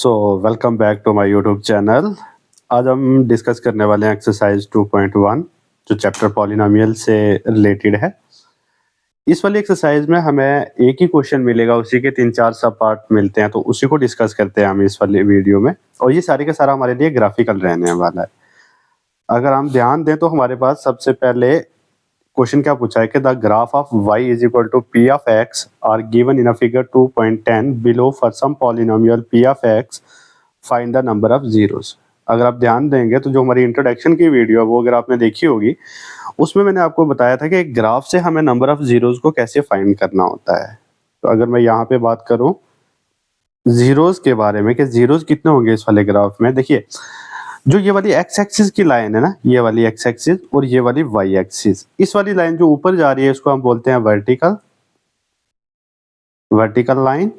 So welcome back to my YouTube channel. आज हम discuss करने वाले हैं एक्सरसाइज 2.1 जो चैप्टर पॉलिनोमियल से रिलेटेड है। इस वाली एक्सरसाइज में हमें एक ही क्वेश्चन मिलेगा, उसी के 3-4 सब पार्ट मिलते हैं, तो उसी को डिस्कस करते हैं हम इस वाली वीडियो में। और ये सारे का सारा हमारे लिए ग्राफिकल रहने वाला है। अगर हम ध्यान दें तो हमारे पास सबसे पहले क्वेश्चन क्या पूछा है कि the graph of y is equal to p of x are given in a figure 2.10 below for some polynomial p of x find the number of zeros. अगर आप ध्यान देंगे तो जो हमारी इंट्रोडक्शन की वीडियो है वो अगर आपने देखी होगी, उसमें मैंने आपको बताया था कि एक ग्राफ से हमें नंबर ऑफ जीरोस को कैसे फाइंड करना होता है। तो अगर मैं यहाँ पे बात करूँ जीरोस के बारे में कि जीरोस कितने होंगे इस वाले ग्राफ में, देखिए जो ये वाली एक्स एक्सिस की लाइन है ना, ये वाली एक्स एक्सिस और ये वाली वाई एक्सिस, इस वाली लाइन जो ऊपर जा रही है इसको हम बोलते हैं वर्टिकल लाइन,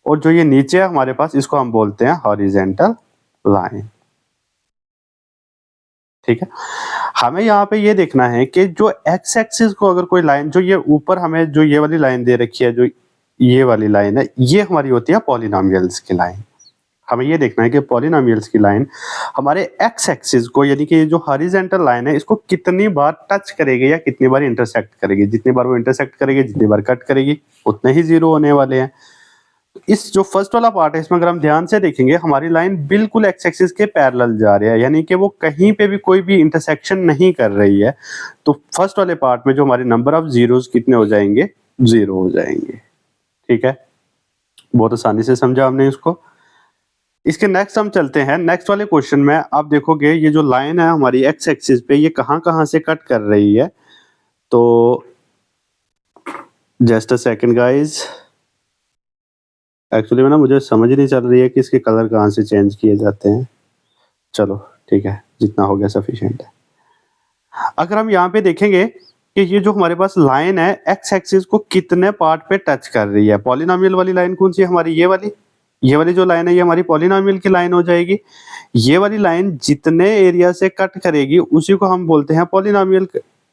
और जो ये नीचे है हमारे पास इसको हम बोलते हैं हॉरिजेंटल लाइन। ठीक है, हमें यहाँ पे ये देखना है कि जो एक्स एक्सिस को अगर कोई लाइन, जो ये ऊपर हमें जो ये वाली लाइन दे रखी है, जो ये वाली लाइन है, ये हमारी होती है पॉलिनोमियल्स की लाइन। हमें ये देखना है कि पॉलिनोमियल्स की लाइन हमारे एक्स एक्सिस को, यानी कि ये जो हॉरिजॉन्टल लाइन है, इसको कितनी बार टच करेगी या कितनी बार इंटरसेक्ट करेगी। जितनी बार वो इंटरसेक्ट करेगी, जितनी बार कट करेगी, उतने ही जीरो होने वाले हैं। इस जो फर्स्ट वाला पार्ट है, इसमें अगर हम ध्यान से देखेंगे हमारी लाइन बिल्कुल एक्स एक्सिस के पैरेलल जा रही है, यानी कि वो कहीं पे भी कोई भी इंटरसेक्शन नहीं कर रही है। तो फर्स्ट वाले पार्ट में जो हमारे नंबर ऑफ जीरोस कितने हो जाएंगे, जीरो हो जाएंगे। ठीक है, बहुत आसानी से समझा हमने इसको। इसके नेक्स्ट हम चलते हैं नेक्स्ट वाले क्वेश्चन में। आप देखोगे ये जो लाइन है हमारी एक्स एक्सिस पे, ये कहाँ से कट कर रही है। तो just a second guys, actually में ना मुझे समझ नहीं चल रही है कि इसके कलर कहाँ से चेंज किए जाते हैं। चलो ठीक है, जितना हो गया सफिशिएंट है। अगर हम यहाँ पे देखेंगे कि ये जो हमारे पास लाइन है एक्स एक्सिस को कितने पार्ट पे टच कर रही है। पॉलिनोमियल वाली लाइन कौन सी है हमारी, ये वाली जो लाइन है ये हमारी पॉलिनोमियल की लाइन हो जाएगी। ये वाली लाइन जितने एरिया से कट करेगी उसी को हम बोलते हैं पॉलिनोमियल,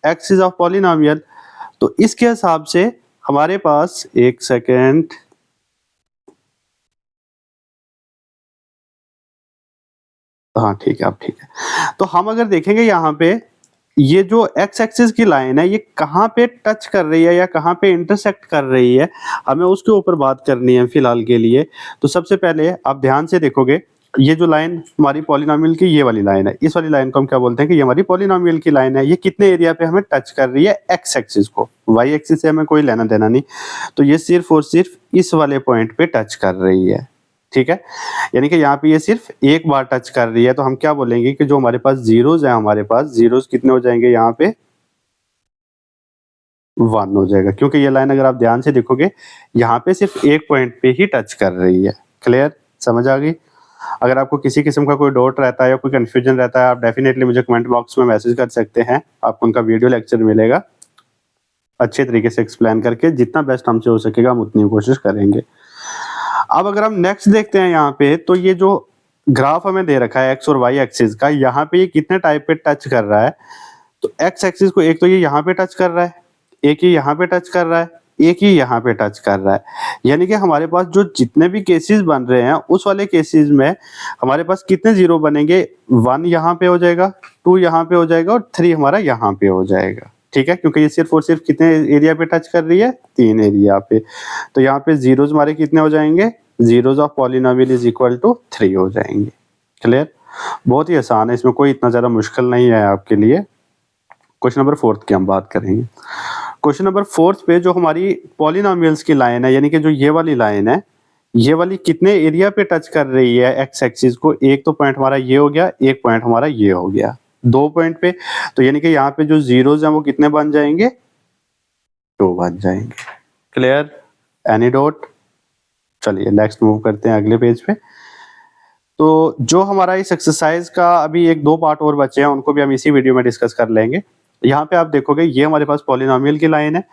एक्सिस ऑफ पॉलिनोमियल। तो इसके हिसाब से हमारे पास, एक सेकेंड, हाँ ठीक है, अब ठीक है। तो हम अगर देखेंगे यहाँ पे ये जो एक्स एक्सिस की लाइन है ये कहाँ पे टच कर रही है या कहाँ पे इंटरसेक्ट कर रही है, हमें उसके ऊपर बात करनी है फिलहाल के लिए। तो सबसे पहले आप ध्यान से देखोगे, ये जो लाइन हमारी पॉलिनोमियल की ये वाली लाइन है, इस वाली लाइन को हम क्या बोलते हैं कि ये हमारी पॉलिनोमियल की लाइन है। ये कितने एरिया पे हमें टच कर रही है, एक्स एक्सिस को। वाई एक्सिस से हमें कोई लेना देना नहीं, तो ये सिर्फ और सिर्फ इस वाले पॉइंट पे टच कर रही है। ठीक है, यानी कि यहाँ पे ये सिर्फ एक बार टच कर रही है। तो हम क्या बोलेंगे कि जो हमारे पास जीरोस है, हमारे पास जीरोस कितने हो जाएंगे यहाँ पे, 1 हो जाएगा, क्योंकि ये लाइन अगर आप ध्यान से देखोगे यहाँ पे सिर्फ एक पॉइंट पे ही टच कर रही है। क्लियर, समझ आ गई। अगर आपको किसी किस्म का कोई डाउट रहता है या कोई कंफ्यूजन रहता है, आप डेफिनेटली मुझे कमेंट बॉक्स में मैसेज कर सकते हैं। आपको उनका वीडियो लेक्चर मिलेगा, अच्छे तरीके से एक्सप्लेन करके, जितना बेस्ट हमसे हो सकेगा हम उतनी कोशिश करेंगे। अब अगर हम नेक्स्ट देखते हैं यहाँ पे, तो ये जो ग्राफ हमें दे रखा है एक्स और वाई एक्सिस का, यहाँ पे ये कितने टाइप पे टच कर रहा है। तो एक्स एक्सिस को एक तो ये यहाँ पे टच कर रहा है, एक ही यहाँ पे टच कर रहा है, एक ही यहाँ पे टच कर रहा है। यानी कि हमारे पास जो जितने भी केसेस बन रहे हैं उस वाले केसेस में हमारे पास कितने जीरो बनेंगे, 1 यहाँ पे हो जाएगा, 2 यहाँ पे हो जाएगा और 3 हमारा यहाँ पे हो जाएगा। ठीक है, क्योंकि ये सिर्फ और सिर्फ कितने एरिया पे टच कर रही है, 3 एरिया पे। तो यहाँ पे जीरोस हमारे कितने हो जाएंगे, zeros of polynomial is equal to 3 हो जाएंगे। क्लियर, बहुत ही आसान है, इसमें कोई इतना ज्यादा मुश्किल नहीं है आपके लिए। क्वेश्चन नंबर 4 की हम बात करेंगे। क्वेश्चन नंबर 4 पे जो हमारी पॉलिनोमियल्स की लाइन है, यानी कि जो ये वाली लाइन है, ये वाली कितने एरिया पे टच कर रही है एक्स एक्सिस को। एक तो पॉइंट हमारा ये हो गया, एक पॉइंट हमारा ये हो गया, 2 पॉइंट पे। तो यानी कि यहाँ पे जो जीरोस हैं वो कितने बन जाएंगे, 2 बन जाएंगे। Clear, any doubt. चलिए नेक्स्ट मूव करते हैं अगले पेज पे। तो जो हमारा इस एक्सरसाइज का अभी 1-2 पार्ट और बचे हैं, उनको भी हम इसी वीडियो में डिस्कस कर लेंगे। यहाँ पे आप देखोगे ये हमारे पास पॉलिनोमियल की लाइन है,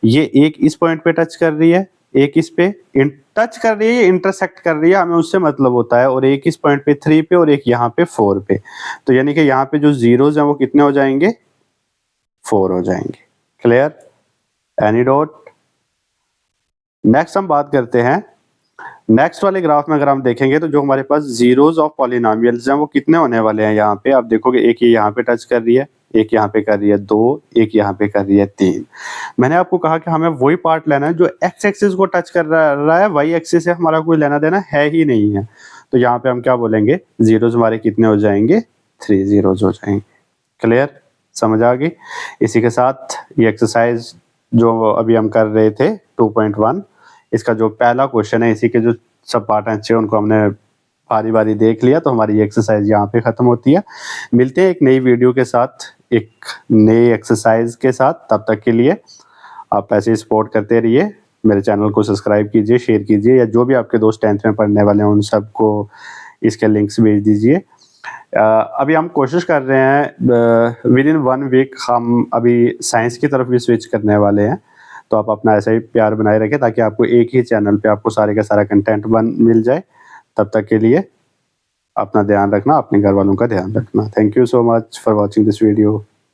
ये एक इस पॉइंट पे टच कर रही है, एक इस पे टच कर रही है, इंटरसेक्ट कर रही है, हमें उससे मतलब होता है, और एक इस पॉइंट पे 3 पे और एक यहाँ पे 4 पे। तो यानी कि यहाँ पे जो जीरोस हैं वो कितने हो जाएंगे, 4 हो जाएंगे। Clear, any doubt. नेक्स्ट हम बात करते हैं नेक्स्ट वाले ग्राफ में अगर हम देखेंगे तो जो हमारे पास जीरोस ऑफ पॉलिनोमियल्स हैं वो कितने होने वाले हैं यहाँ पे, आप देखोगे एक ये यहाँ पे टच कर रही है, एक यहाँ पे कर रही है 2, एक यहाँ पे कर रही है 3। मैंने आपको कहा कि हमें वही पार्ट लेना है जो एक्स एक्सिस को टच कर रहा है, वाई एक्सिस से हमारा कोई लेना देना है ही नहीं है। तो यहाँ पे हम क्या बोलेंगे, जीरोस हमारे कितने हो जाएंगे, 3 जीरोस हो जाएंगे। क्लियर, समझ आ गई। इसी के साथ ये एक्सरसाइज जो अभी हम कर रहे थे 2.1, इसका जो पहला क्वेश्चन है, इसी के जो सब पार्ट हैं अच्छे उनको हमने बारी बारी देख लिया, तो हमारी ये एक्सरसाइज यहाँ पे खत्म होती है। मिलते हैं एक नई वीडियो के साथ, एक नई एक्सरसाइज के साथ। तब तक के लिए आप ऐसे ही सपोर्ट करते रहिए, मेरे चैनल को सब्सक्राइब कीजिए, शेयर कीजिए, या जो भी आपके दोस्त 10th में पढ़ने वाले हैं उन सबको इसके लिंक्स भेज दीजिए। अभी हम कोशिश कर रहे हैं विद इन 1 वीक हम अभी साइंस की तरफ भी स्विच करने वाले हैं। तो आप अपना ऐसा ही प्यार बनाए रखें ताकि आपको एक ही चैनल पे आपको सारे का सारा कंटेंट मिल जाए। तब तक के लिए अपना ध्यान रखना, अपने घर वालों का ध्यान रखना। Thank you so much for watching this video.